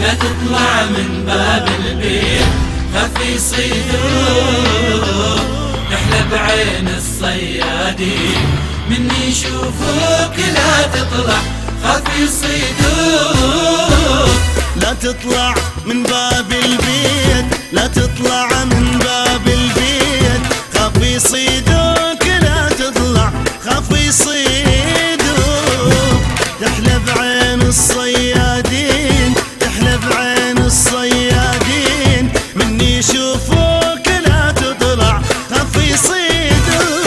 لا تطلع من باب البيت، خاف يصيدوك نحلى بعين الصيادين، من يشوفوك لا تطلع خاف يصيدوك. لا تطلع من باب البيت، لا تطلع من باب البيت، خاف يصيدوك لا تطلع خاف يصيدوك. تحلى بعين الصيادين، تحلى بعين الصيادين، من يشوفوك لا تطلع خاف يصيدوك.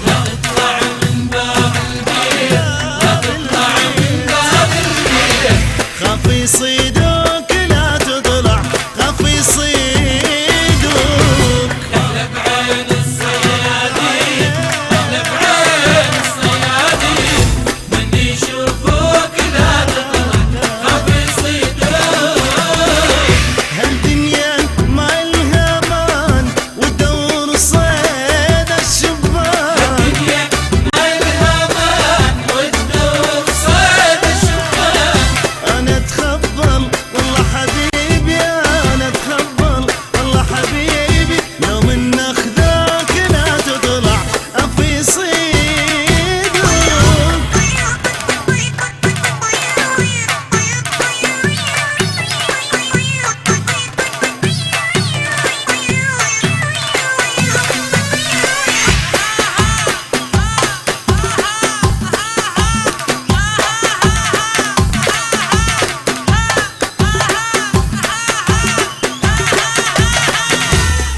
لا تطلع من باب البيت، لا تطلع من باب البيت، خاف يصيدوك لا تطلع خاف يصيدوك. تحلى بعين الصيادين، تحلى بعين الصيادين، من يشوفوك لا تطلع خاف يصيدوك. هالدنيا ما إلها مان، ودور صيد الشبان. الدنيا ما إلها مان، والدور صيد الشبان. أنا أتخبل والله حبيبي، أنا أتخبل والله حبيبي، لو من أخذوك لا تطلع خاف يصيدوك.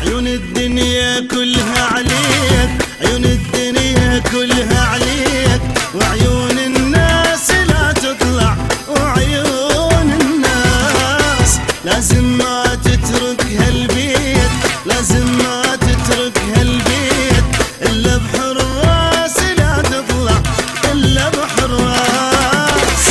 عيون الدنيا كلها عليك، عيون الدنيا كلها عليك، وعيون الناس لا تطلع، وعيون الناس لازم ما تترك هالبيت، لازم ما تترك هالبيت، إلا بحراس لا تطلع، إلا بحراس.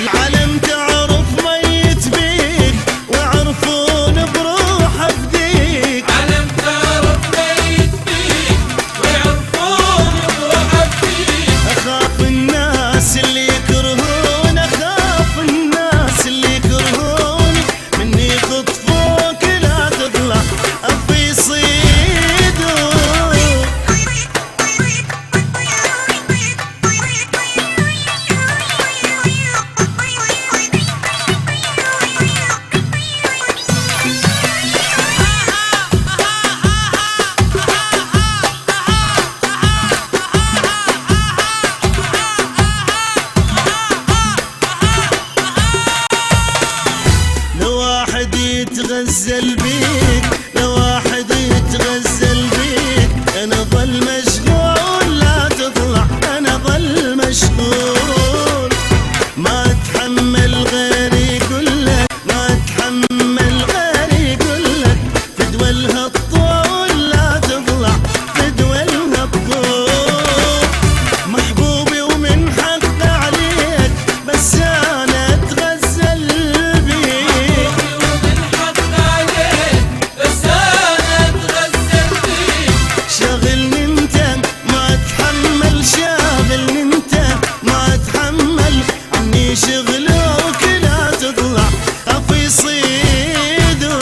العالم تعرف ميت بيك، ويعرفون بروح فديك. علم تعرف ميت فيك، ويعرفون بروحك فيك. أخاف الناس اللي يكرهون، أخاف الناس اللي يكرهون، مني يخطفوك لا تطلع خاف يصيدوك. لو واحد يتغزل بيك، لو واحد يتغزل بيك، أنا ظل مشغول لا تطلع، أنا ظل مشغول. ما أتحمل غيري يقولك، ما أتحمل غيري يقولك، فدوى الهالطول لا تطلع، فدوى الهالطول. محبوبي ومن حق عليك، بس أنا أتغزل بيك. ومن حق عليك، بس أنا أتغزل فيك. شاغلني انت ما اتحمل، شاغلني انت ما اتحمل، عني شغلوك لا تطلع خاف يصيدوك.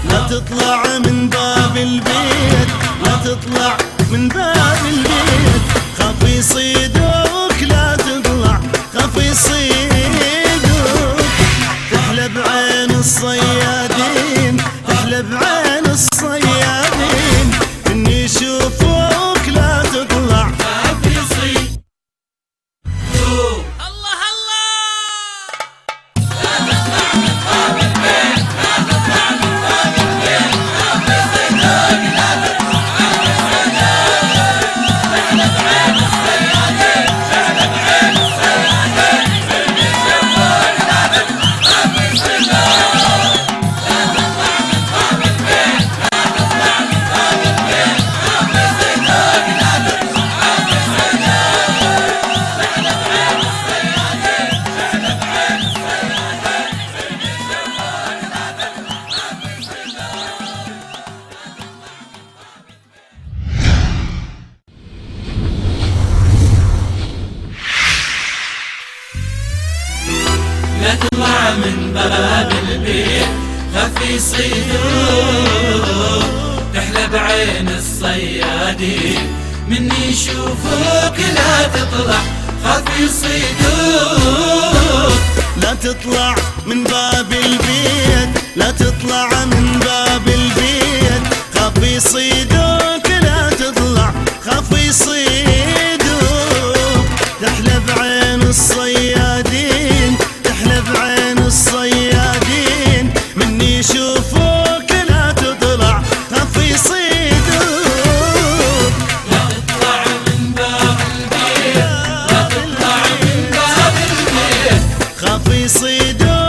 لا تطلع من باب البيت، لا تطلع من باب البيت، خاف يصيدوك لا تطلع خاف يصيدوك. تحلى بعين الصيادين، تحلى بعين الصيادين، من يشوفوك لا تطلع خاف يصيدوك. الله الله. لا تطلع من باب البيت، لا تطلع من باب البيت، لا تطلع من باب البيت. لا تطلع من باب البيت خاف يصيدوك تحلى بعين الصيادين من يشوفوك لا تطلع خاف يصيدوك لا تطلع من باب البيت لا تطلع من باب البيت خاف يصيدوك لا تطلع خاف يصيدوك تحلى بعين الصيادين تحلى بعين الصيادين من يشوفوك لا تطلع خاف يصيدوك لا تطلع من باب البيت لا تطلع من باب البيت خاف يصيدوك